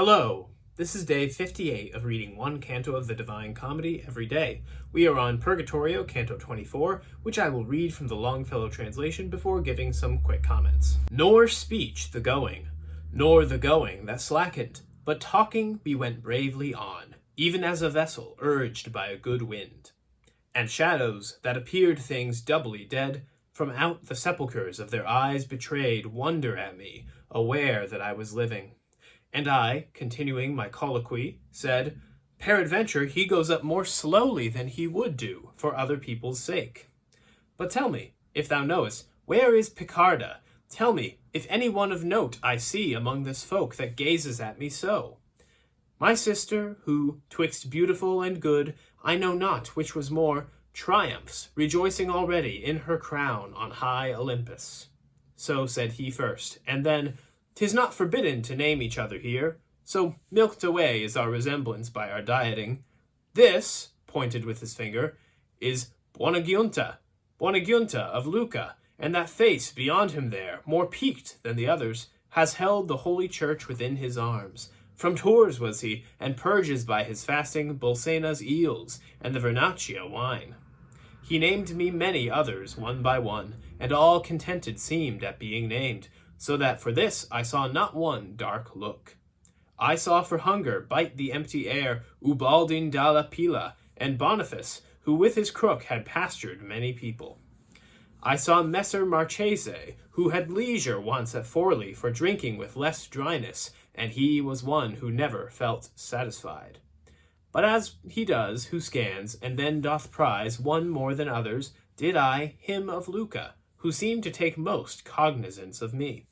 Hello! This is day 58 of reading one canto of the Divine Comedy every day. We are on Purgatorio, Canto 24, which I will read from the Longfellow translation before giving some quick comments. Nor speech the going, nor the going that slackened, but talking we went bravely on, even as a vessel urged by a good wind. And shadows that appeared things doubly dead, from out the sepulchres of their eyes betrayed wonder at me, aware that I was living. And I, continuing my colloquy, said, Peradventure he goes up more slowly than he would do, for other people's sake. But tell me, if thou knowest, where is Picarda? Tell me, if any one of note I see among this folk that gazes at me so. My sister, who, twixt beautiful and good, I know not which was more, triumphs, rejoicing already in her crown on high Olympus. So said he first, and then, 'Tis not forbidden to name each other here, so milked away is our resemblance by our dieting. This, pointed with his finger, is Buonagiunta of Lucca, and that face beyond him there, more peaked than the others, has held the holy church within his arms. From Tours was he, and purges by his fasting Bolsena's eels, and the Vernaccia wine. He named me many others one by one, and all contented seemed at being named, so that for this I saw not one dark look. I saw for hunger bite the empty air Ubaldin dalla Pila, and Boniface, who with his crook had pastured many people. I saw Messer Marchese, who had leisure once at Forli for drinking with less dryness, and he was one who never felt satisfied. But as he does who scans, and then doth prize one more than others, did I him of Lucca, who seemed to take most cognizance of me.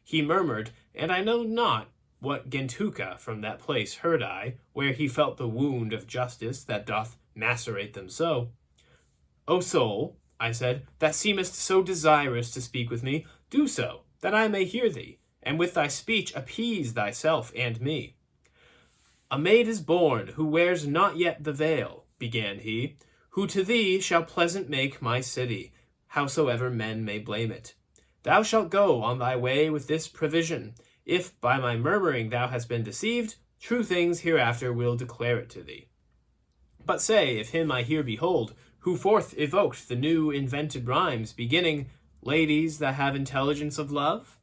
He murmured, and I know not what Gentuca from that place heard I, where he felt the wound of justice that doth macerate them so. O soul, I said, that seemest so desirous to speak with me, do so, that I may hear thee, and with thy speech appease thyself and me. A maid is born, who wears not yet the veil, began he, who to thee shall pleasant make my city, howsoever men may blame it. Thou shalt go on thy way with this provision. If by my murmuring thou hast been deceived, true things hereafter will declare it to thee. But say, if him I here behold, who forth evoked the new invented rhymes, beginning, Ladies that have intelligence of love?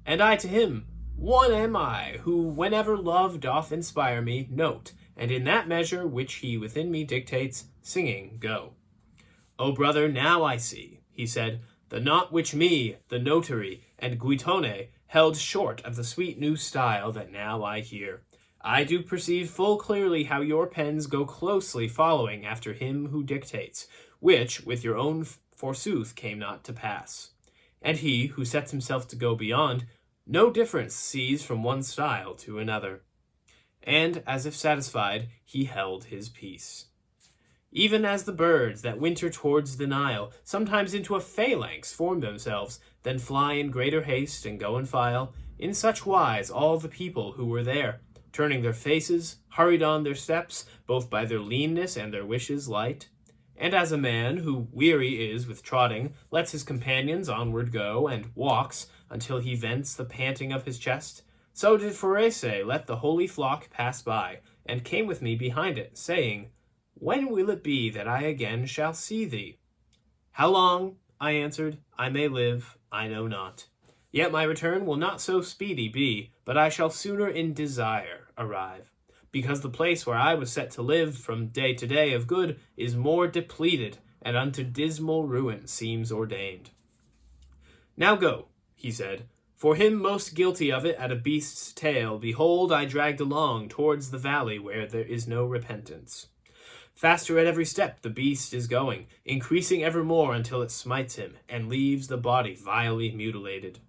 And I to him, one am I, who whenever love doth inspire me, note, and in that measure which he within me dictates, singing go. O brother, now I see, he said, the knot which me, the notary, and Guitone held short of the sweet new style that now I hear. I do perceive full clearly how your pens go closely following after him who dictates, which with your own forsooth came not to pass. And he who sets himself to go beyond, no difference sees from one style to another. And, as if satisfied, he held his peace. Even as the birds that winter towards the Nile sometimes into a phalanx form themselves, then fly in greater haste and go in file, in such wise all the people who were there, turning their faces, hurried on their steps, both by their leanness and their wishes light. And as a man who weary is with trotting, lets his companions onward go, and walks until he vents the panting of his chest, so did Forese let the holy flock pass by, and came with me behind it, saying, When will it be that I again shall see thee? How long, I answered, I may live, I know not. Yet my return will not so speedy be, but I shall sooner in desire arrive, because the place where I was set to live from day to day of good is more depleted, and unto dismal ruin seems ordained. Now go, he said, for him most guilty of it at a beast's tail, behold, I dragged along towards the valley where there is no repentance. Faster at every step the beast is going, increasing evermore until it smites him, and leaves the body vilely mutilated.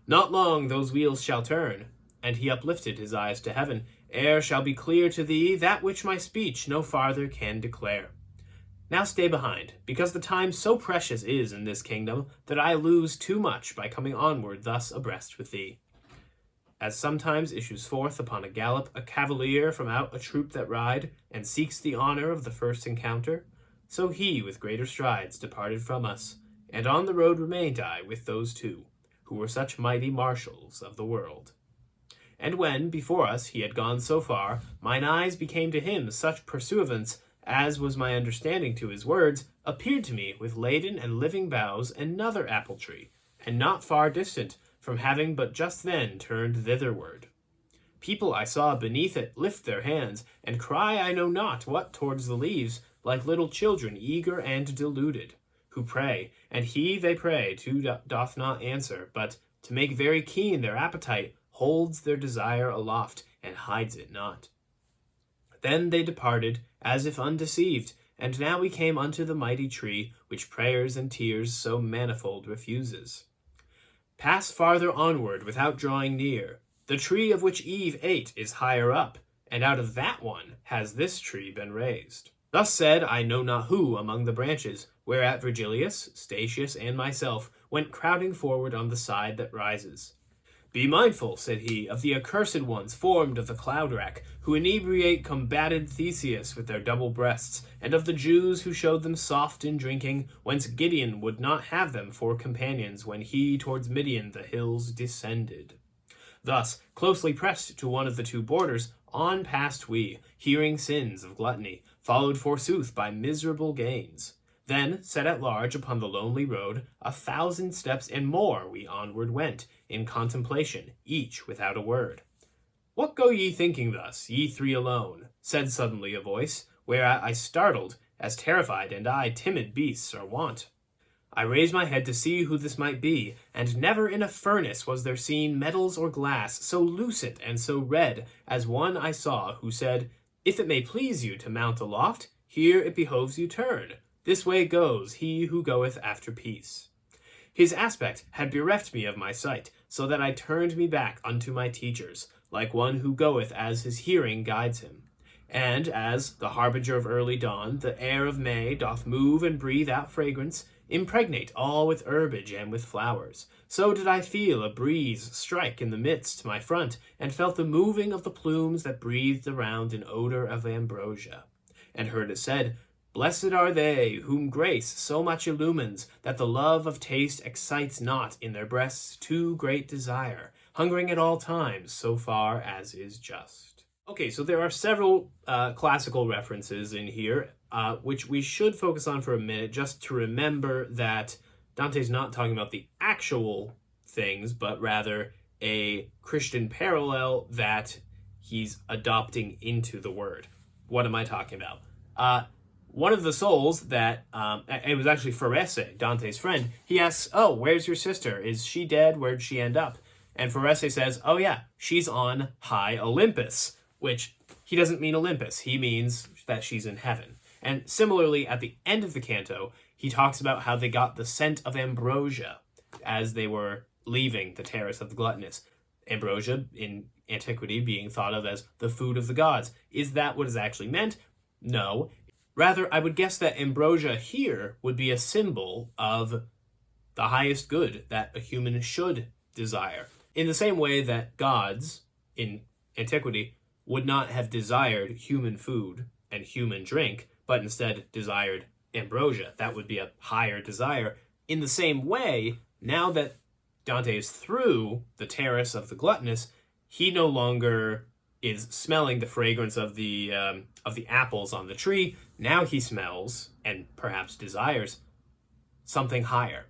Not long those wheels shall turn, and he uplifted his eyes to heaven, ere shall be clear to thee that which my speech no farther can declare. Now stay behind, because the time so precious is in this kingdom, that I lose too much by coming onward thus abreast with thee. As sometimes issues forth upon a gallop a cavalier from out a troop that ride, and seeks the honor of the first encounter, so he with greater strides departed from us, and on the road remained I with those two, who were such mighty marshals of the world. And when, before us, he had gone so far, mine eyes became to him such pursuivants, as was my understanding to his words, appeared to me with laden and living boughs another apple tree, and not far distant, from having but just then turned thitherward. People I saw beneath it lift their hands, and cry I know not what towards the leaves, like little children eager and deluded, who pray, and he they pray to doth not answer, but, to make very keen their appetite, holds their desire aloft, and hides it not. Then they departed, as if undeceived, and now we came unto the mighty tree, which prayers and tears so manifold refuses. Pass farther onward without drawing near. The tree of which Eve ate is higher up, and out of that one has this tree been raised. Thus said I know not who among the branches, whereat Virgilius, Statius, and myself went crowding forward on the side that rises. Be mindful, said he, of the accursed ones formed of the cloud-rack, who inebriate combated Theseus with their double breasts, and of the Jews who showed them soft in drinking, whence Gideon would not have them for companions when he towards Midian the hills descended. Thus, closely pressed to one of the two borders, on passed we, hearing sins of gluttony, followed forsooth by miserable gains. Then, set at large upon the lonely road, 1,000 steps and more we onward went, in contemplation, each without a word. What go ye thinking thus, ye three alone? Said suddenly a voice, whereat I startled, as terrified and I timid beasts are wont. I raised my head to see who this might be, and never in a furnace was there seen metals or glass so lucent and so red as one I saw, who said, If it may please you to mount aloft, here it behoves you turn. This way goes he who goeth after peace. His aspect had bereft me of my sight, so that I turned me back unto my teachers, like one who goeth as his hearing guides him. And as, the harbinger of early dawn, the air of May doth move and breathe out fragrance, impregnate all with herbage and with flowers, so did I feel a breeze strike in the midst my front, and felt the moving of the plumes that breathed around an odor of ambrosia, and heard it said, Blessed are they whom grace so much illumines that the love of taste excites not in their breasts too great desire, hungering at all times so far as is just. Okay, so there are several classical references in here, which we should focus on for a minute, just to remember that Dante's not talking about the actual things, but rather a Christian parallel that he's adopting into the word. What am I talking about? One of the souls that, it was actually Forese, Dante's friend, he asks, oh, where's your sister? Is she dead? Where'd she end up? And Forese says, oh yeah, she's on high Olympus, which he doesn't mean Olympus, he means that she's in heaven. And similarly, at the end of the canto, he talks about how they got the scent of ambrosia as they were leaving the terrace of the gluttonous. Ambrosia, in antiquity, being thought of as the food of the gods. Is that what is actually meant? No. Rather, I would guess that ambrosia here would be a symbol of the highest good that a human should desire. In the same way that gods, in antiquity, would not have desired human food and human drink, but instead desired ambrosia. That would be a higher desire. In the same way, now that Dante is through the terrace of the gluttonous, he no longer is smelling the fragrance of the apples on the tree. Now he smells, and perhaps desires, something higher.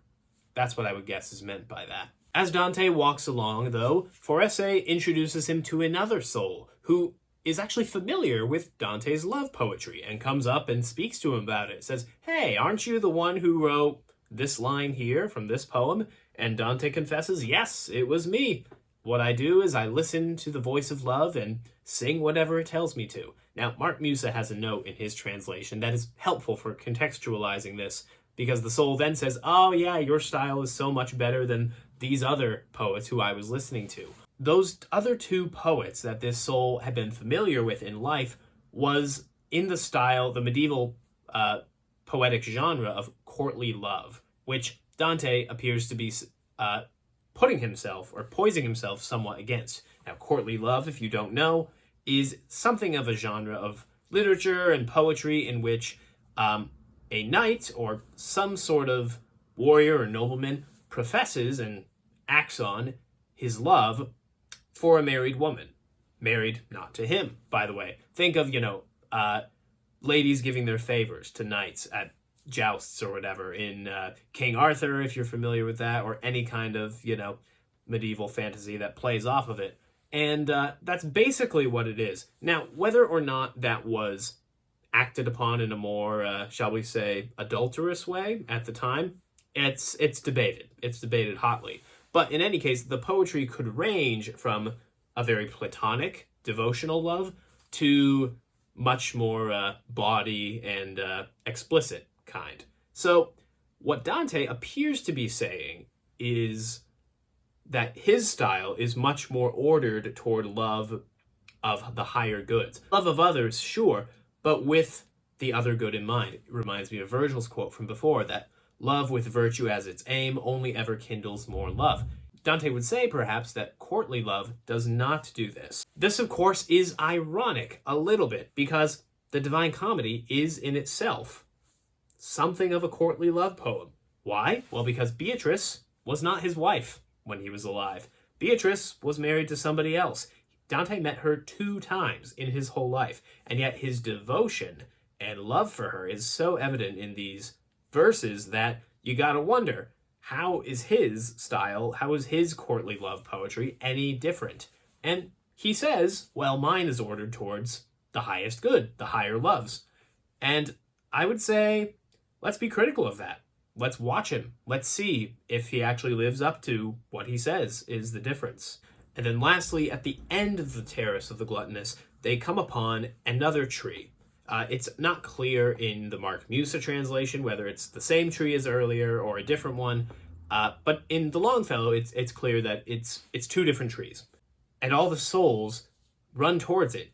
That's what I would guess is meant by that. As Dante walks along, though, Forese introduces him to another soul who is actually familiar with Dante's love poetry and comes up and speaks to him about it. Says, hey, aren't you the one who wrote this line here from this poem? And Dante confesses, yes, it was me. What I do is I listen to the voice of love and sing whatever it tells me to. Now, Mark Musa has a note in his translation that is helpful for contextualizing this, because the soul then says, oh yeah, your style is so much better than these other poets who I was listening to. Those other two poets that this soul had been familiar with in life was in the style, the medieval poetic genre of courtly love, which Dante appears to be putting himself or poising himself somewhat against. Now, courtly love, if you don't know, is something of a genre of literature and poetry in which a knight or some sort of warrior or nobleman professes and acts on his love for a married woman. Married not to him, by the way. Think of, ladies giving their favors to knights at jousts or whatever in King Arthur, if you're familiar with that, or any kind of, medieval fantasy that plays off of it. And that's basically what it is. Now, whether or not that was acted upon in a more, shall we say, adulterous way at the time, it's debated. It's debated hotly. But in any case, the poetry could range from a very platonic, devotional love to much more bawdy and explicit kind. So what Dante appears to be saying is that his style is much more ordered toward love of the higher goods. Love of others, sure, but with the other good in mind. It reminds me of Virgil's quote from before, that love with virtue as its aim only ever kindles more love. Dante would say, perhaps, that courtly love does not do this. This, of course, is ironic a little bit, because the Divine Comedy is in itself something of a courtly love poem. Why? Well, because Beatrice was not his wife when he was alive. Beatrice was married to somebody else. Dante met her 2 times in his whole life, and yet his devotion and love for her is so evident in these verses that you gotta wonder, how is his style, how is his courtly love poetry any different? And he says, well, mine is ordered towards the highest good, the higher loves. And I would say, let's be critical of that. Let's watch him. Let's see if he actually lives up to what he says is the difference. And then lastly, at the end of the Terrace of the Gluttonous, they come upon another tree. It's not clear in the Mark Musa translation whether it's the same tree as earlier or a different one, but in the Longfellow, it's clear that it's 2 different trees. And all the souls run towards it,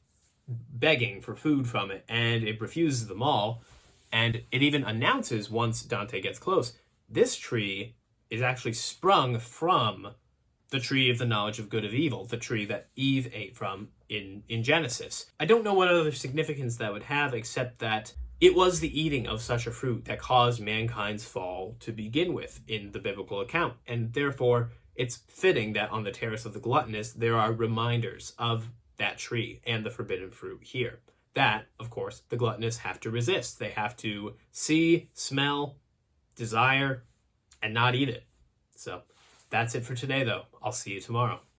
begging for food from it, and it refuses them all. And it even announces, once Dante gets close, this tree is actually sprung from the tree of the knowledge of good and evil, the tree that Eve ate from in Genesis. I don't know what other significance that would have, except that it was the eating of such a fruit that caused mankind's fall to begin with in the biblical account. And therefore, it's fitting that on the Terrace of the Gluttonous, there are reminders of that tree and the forbidden fruit here. That, of course, the gluttonous have to resist. They have to see, smell, desire, and not eat it. So that's it for today, though. I'll see you tomorrow.